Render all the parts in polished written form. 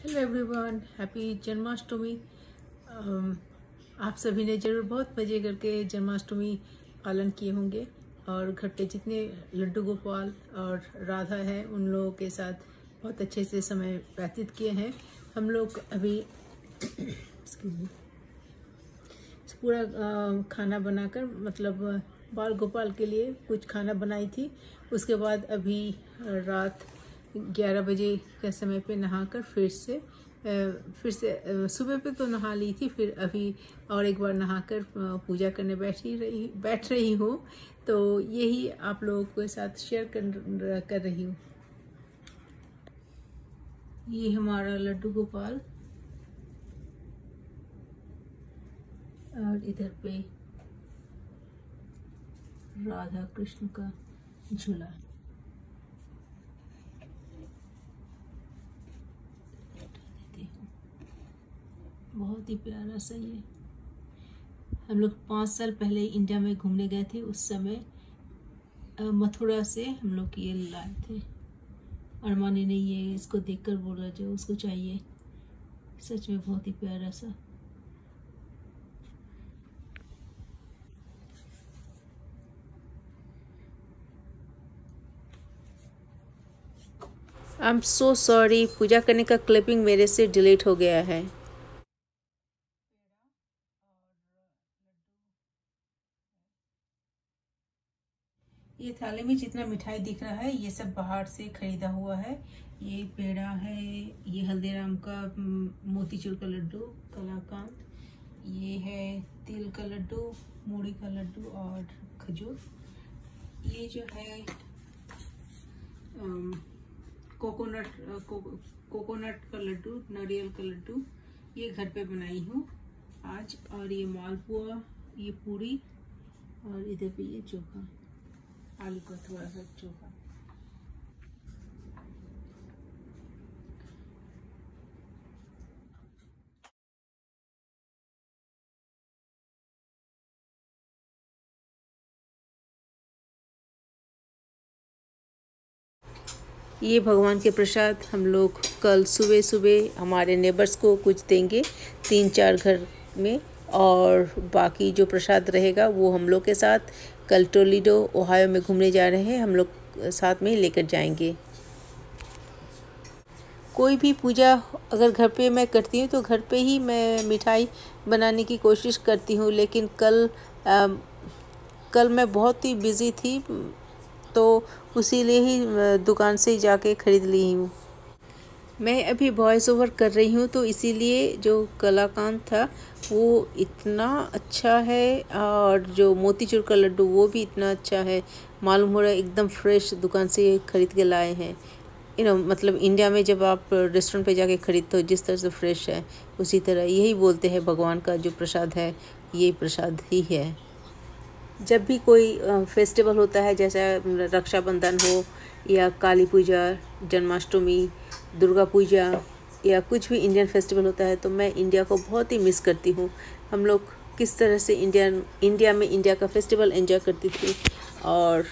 Hello everyone, happy Janmashtami. आप सभी ने ज़रूर बहुत मज़े करके जन्माष्टमी पालन किए होंगे और घर पे जितने लड्डू गोपाल और राधा है उन लोगों के साथ बहुत अच्छे से समय व्यतीत किए हैं। हम लोग अभी पूरा खाना बनाकर मतलब बाल गोपाल के लिए कुछ खाना बनाई थी। उसके बाद अभी रात 11 बजे के समय पे नहाकर फिर से सुबह पे तो नहा ली थी, फिर अभी और एक बार नहाकर पूजा करने बैठ रही हूँ। तो यही आप लोगों के साथ शेयर कर रही हूँ। ये हमारा लड्डू गोपाल और इधर पे राधा कृष्ण का झूला। बहुत ही प्यारा सा ये। हम लोग 5 साल पहले इंडिया में घूमने गए थे, उस समय मथुरा से हम लोग ये लाए थे। अरमानी ने ये इसको देखकर बोला जो उसको चाहिए। सच में बहुत ही प्यारा सा। आई एम सो सॉरी, पूजा करने का क्लिपिंग मेरे से डिलीट हो गया है। ये थाली में जितना मिठाई दिख रहा है ये सब बाहर से खरीदा हुआ है। ये पेड़ा है, ये हल्दीराम का मोतीचूर का लड्डू, कलाकांत, ये है तिल का लड्डू, मूढ़ी का लड्डू और खजूर। ये जो है कोकोनट का लड्डू, नारियल का लड्डू, ये घर पे बनाई हूँ आज। और ये मालपुआ, ये पूरी, और इधर पे ये चोखा, आलू का थोड़ा सा चोखा। ये भगवान के प्रसाद हम लोग कल सुबह सुबह हमारे नेबर्स को कुछ देंगे 3-4 घर में, और बाकी जो प्रसाद रहेगा वो हम लोग के साथ कल टोलेडो ओहायो में घूमने जा रहे हैं, हम लोग साथ में लेकर जाएंगे। कोई भी पूजा अगर घर पे मैं करती हूँ तो घर पे ही मैं मिठाई बनाने की कोशिश करती हूँ, लेकिन कल मैं बहुत ही बिज़ी थी तो उसीलिए ही दुकान से जाके ख़रीद ली हूँ। मैं अभी वॉइस ओवर कर रही हूँ तो इसीलिए जो कलाकांत था वो इतना अच्छा है, और जो मोतीचूर का लड्डू वो भी इतना अच्छा है। मालूम हो रहा है एकदम फ्रेश दुकान से ख़रीद के लाए हैं। मतलब इंडिया में जब आप रेस्टोरेंट पे जाके ख़रीदते हो जिस तरह से फ्रेश है, उसी तरह यही बोलते हैं भगवान का जो प्रसाद है ये प्रसाद ही है। जब भी कोई फेस्टिवल होता है, जैसे रक्षाबंधन हो या काली पूजा, जन्माष्टमी, दुर्गा पूजा या कुछ भी इंडियन फेस्टिवल होता है, तो मैं इंडिया को बहुत ही मिस करती हूँ। हम लोग किस तरह से इंडिया में इंडिया का फेस्टिवल एंजॉय करती थी, और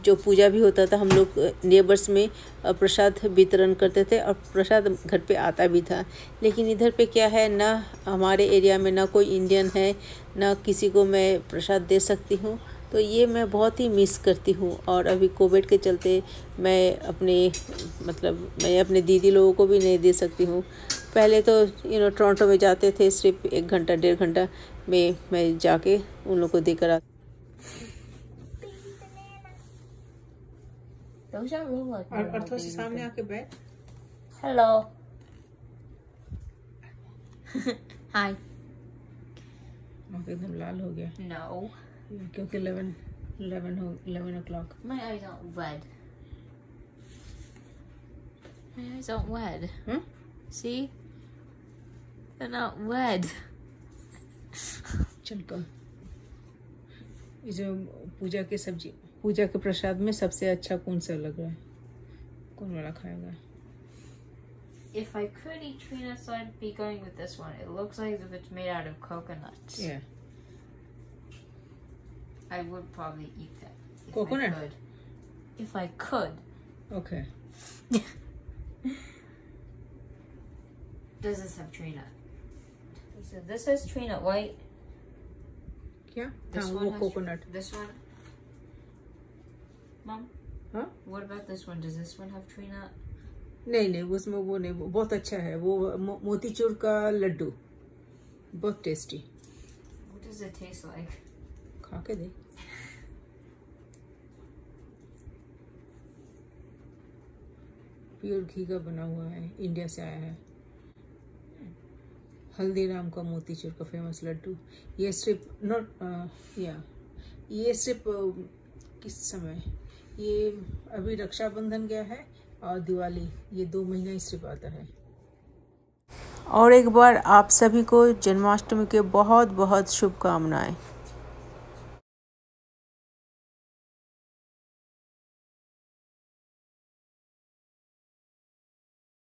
जो पूजा भी होता था हम लोग नेबर्स में प्रसाद वितरण करते थे और प्रसाद घर पे आता भी था। लेकिन इधर पे क्या है, ना हमारे एरिया में ना कोई इंडियन है, ना किसी को मैं प्रसाद दे सकती हूँ, तो ये मैं बहुत ही मिस करती हूँ। और अभी कोविड के चलते मैं अपने दीदी लोगों को भी नहीं दे सकती हूँ। पहले तो टोरंटो में जाते थे, सिर्फ 1 घंटा 1.5 घंटा में मैं जाके उन लोगों को देकर आती। और थोड़ा सा सामने आके बैठ। हेलो। हाय। एकदम लाल हो गया। No. क्योंकि 11 o'clock. My eyes aren't red. My eyes aren't red. Huh? See? They're not red. चल कम। जो पूजा के प्रसाद में सबसे अच्छा कौन सा लग रहा है? कौन वाला खाएगा? If I could eat peanuts, I'd be going with this one. It looks like if it's made out of coconuts. Yeah. I would probably eat that. If Coconut? I could. If I could. Okay. Does this have tree nut? So this has tree nut white. क्या? This हाँ, one वो has coconut. this one. Mom, हाँ? what about this one? Does this one have tree nut? नहीं नहीं, उसमें वो नहीं. वो बहुत अच्छा है. वो मोतीचूर का लड्डू, बहुत tasty. What does it taste like? खा के दे. प्योर घी का बना हुआ है, इंडिया से आया है. हल्दीराम का मोतीचूर का फेमस लड्डू. ये सिर्फ ये सिर्फ किस समय, ये अभी रक्षाबंधन गया है और दिवाली, ये 2 महीना ही सिर्फ आता है. और एक बार आप सभी को जन्माष्टमी के बहुत बहुत शुभकामनाएं.